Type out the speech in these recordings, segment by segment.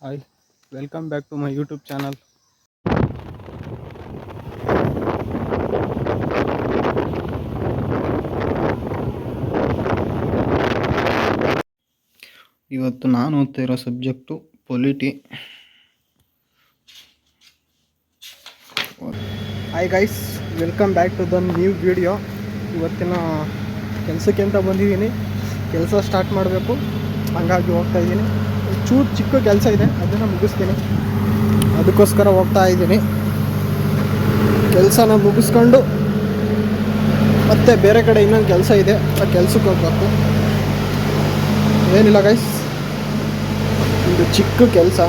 Hi, welcome back to my YouTube channel. ಇವತ್ತು ನಾನು ಓದ್ತಾ ಇರೋ subject polity. Hi guys, welcome back to the new video. ಇವತ್ತಿನ ಕೆಲಸಕ್ಕೆ ಅಂತ ಬಂದಿದ್ದೀನಿ. ಕೆಲಸ ಸ್ಟಾರ್ಟ್ ಮಾಡಬೇಕು, ಹಂಗಾಗಿ ಹೋಗ್ತಾ ಇದ್ದೀನಿ. ಚೂರು ಚಿಕ್ಕ ಕೆಲಸ ಇದೆ, ಅದನ್ನು ಮುಗಿಸ್ತೀನಿ. ಅದಕ್ಕೋಸ್ಕರ ಹೋಗ್ತಾ ಇದ್ದೀನಿ. ಕೆಲಸನ ಮುಗಿಸ್ಕೊಂಡು ಮತ್ತೆ ಬೇರೆ ಕಡೆ ಇನ್ನೊಂದು ಕೆಲಸ ಇದೆ, ಆ ಕೆಲಸಕ್ಕೆ ಹೋಗ್ಬೇಕು. ಏನಿಲ್ಲ ಗೈಸ್, ಒಂದು ಚಿಕ್ಕ ಕೆಲಸ.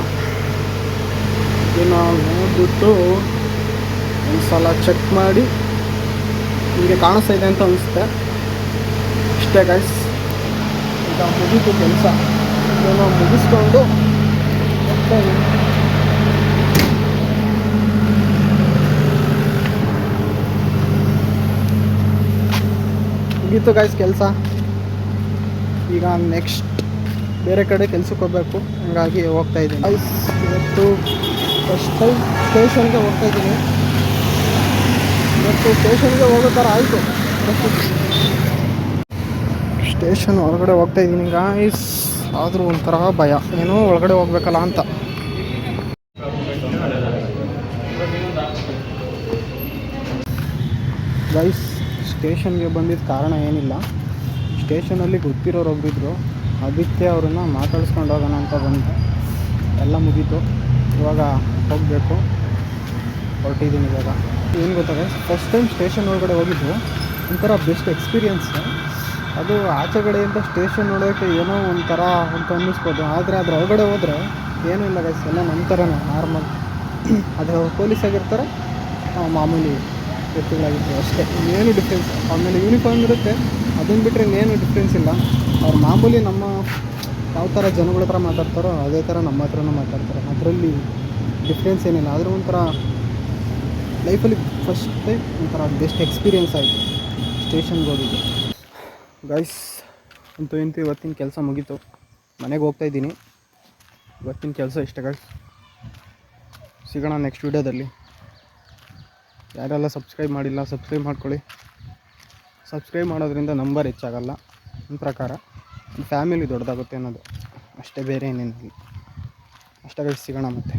ಇದನ್ನು ನೋಡ್ಬಿಟ್ಟು ಒಂದು ಸಲ ಚೆಕ್ ಮಾಡಿ ನಿಮಗೆ ಕಾಣಿಸ್ತಾ ಇದೆ ಅಂತ ಅನಿಸುತ್ತೆ. ಇಷ್ಟೇ ಗೈಸ್, ಈಗ ಮುಗೀತು ಕೆಲಸ. ಇದನ್ನು ಮುಗಿಸ್ಕೊಂಡು ಮತ್ತೆ ಮುಗೀತು ಗೈಸ್ ಕೆಲಸ. ಈಗ ನೆಕ್ಸ್ಟ್ ಬೇರೆ ಕಡೆ ಕೆಲ್ಸಕ್ಕೆ ಹೋಗಬೇಕು, ಹಂಗಾಗಿ ಹೋಗ್ತಾ ಇದ್ದೀನಿ ಗೈಸ್. ಇವತ್ತು ಫಸ್ಟ್ ಟೈಮ್ ಸ್ಟೇಷನ್ಗೆ ಹೋಗ್ತಾ ಇದ್ದೀನಿ. ಇವತ್ತು ಸ್ಟೇಷನ್ಗೆ ಹೋಗೋ ಥರ ಆಯಿತು. ಸ್ಟೇಷನ್ ಹೊರಗಡೆ ಹೋಗ್ತಾ ಇದ್ದೀನಿ ಗೈಸ್. ಆದರೂ ಒಂಥರ ಭಯ, ಏನೋ ಒಳಗಡೆ ಹೋಗ್ಬೇಕಲ್ಲ ಅಂತ. ಗೈಸ್, ಸ್ಟೇಷನ್ಗೆ ಬಂದಿದ್ದ ಕಾರಣ ಏನಿಲ್ಲ. ಸ್ಟೇಷನಲ್ಲಿ ಗೊತ್ತಿರೋರೊಬ್ಬರಿದ್ರು, ಅದಕ್ಕೆ ಅವ್ರನ್ನ ಮಾತಾಡಿಸ್ಕೊಂಡು ಹೋಗೋಣ ಅಂತ ಬಂದು ಎಲ್ಲ ಮುಗೀತು. ಇವಾಗ ಹೋಗಬೇಕು, ಹೊರಟಿದ್ದೀನಿ ಇವಾಗ. ಏನು ಗೊತ್ತಾಗ, ಫಸ್ಟ್ ಟೈಮ್ ಸ್ಟೇಷನ್ ಒಳಗಡೆ ಹೋಗಿದ್ದು ಒಂಥರ ಬೆಸ್ಟ್ ಎಕ್ಸ್ಪೀರಿಯನ್ಸ್. ಅದು ಆಚೆಗಡೆಯಿಂದ ಸ್ಟೇಷನ್ ನೋಡೋಕ್ಕೆ ಏನೋ ಒಂಥರ ಅಂತ ಅನ್ನಿಸ್ಬೋದು, ಆದರೆ ಅದ್ರ ಒಳಗಡೆ ಹೋದರೆ ಏನೂ ಇಲ್ಲ ಗೈಸ್, ಎಲ್ಲ ನಮ್ಮ ಥರನೇ ನಾರ್ಮಲ್. ಅದು ಪೊಲೀಸ್ ಆಗಿರ್ತಾರೆ, ಮಾಮೂಲಿ ವ್ಯಕ್ತಿಗಳಾಗಿರ್ತಾರೆ ಅಷ್ಟೇ, ಇನ್ನೇನು ಡಿಫ್ರೆನ್ಸ್. ಆಮೇಲೆ ಯೂನಿಫಾರ್ಮ್ ಇರುತ್ತೆ, ಅದನ್ನು ಬಿಟ್ಟರೆ ಇನ್ನೇನು ಡಿಫ್ರೆನ್ಸ್ ಇಲ್ಲ. ಅವ್ರು ಮಾಮೂಲಿ ನಮ್ಮ ಯಾವ ಥರ ಜನಗಳ ಹತ್ರ ಮಾತಾಡ್ತಾರೋ ಅದೇ ಥರ ನಮ್ಮ ಹತ್ರನೂ ಮಾತಾಡ್ತಾರೆ. ಅದರಲ್ಲಿ ಡಿಫ್ರೆನ್ಸ್ ಏನಿಲ್ಲ. ಆದರೂ ಒಂಥರ ಲೈಫಲ್ಲಿ ಫಸ್ಟ್ ಟೈಮ್ ಒಂಥರ ಬೆಸ್ಟ್ ಎಕ್ಸ್ಪೀರಿಯೆನ್ಸ್ ಆಯಿತು ಸ್ಟೇಷನ್ಗೆ ಹೋಗಿದ್ದು ಗೈಸ್. ಅಂತೂ ಇವತ್ತಿನ ಕೆಲಸ ಮುಗೀತು, ಮನೆಗೆ ಹೋಗ್ತಾಯಿದ್ದೀನಿ. ಇವತ್ತಿನ ಕೆಲಸ ಇಷ್ಟೇ ಗೈಸ್. ಸಿಗೋಣ ನೆಕ್ಸ್ಟ್ ವೀಡಿಯೋದಲ್ಲಿ. ಯಾರೆಲ್ಲ ಸಬ್ಸ್ಕ್ರೈಬ್ ಮಾಡಿಲ್ಲ, ಸಬ್ಸ್ಕ್ರೈಬ್ ಮಾಡ್ಕೊಳ್ಳಿ. ಸಬ್ಸ್ಕ್ರೈಬ್ ಮಾಡೋದ್ರಿಂದ ನಂಬರ್ ಹೆಚ್ಚಾಗಲ್ಲ, ನನ್ನ ಪ್ರಕಾರ ಫ್ಯಾಮಿಲಿ ದೊಡ್ಡದಾಗುತ್ತೆ ಅನ್ನೋದು ಅಷ್ಟೇ, ಬೇರೆ ಏನೇನಿಲ್ಲ. ಅಷ್ಟೇ ಗೈಸ್, ಸಿಗೋಣ ಮತ್ತೆ.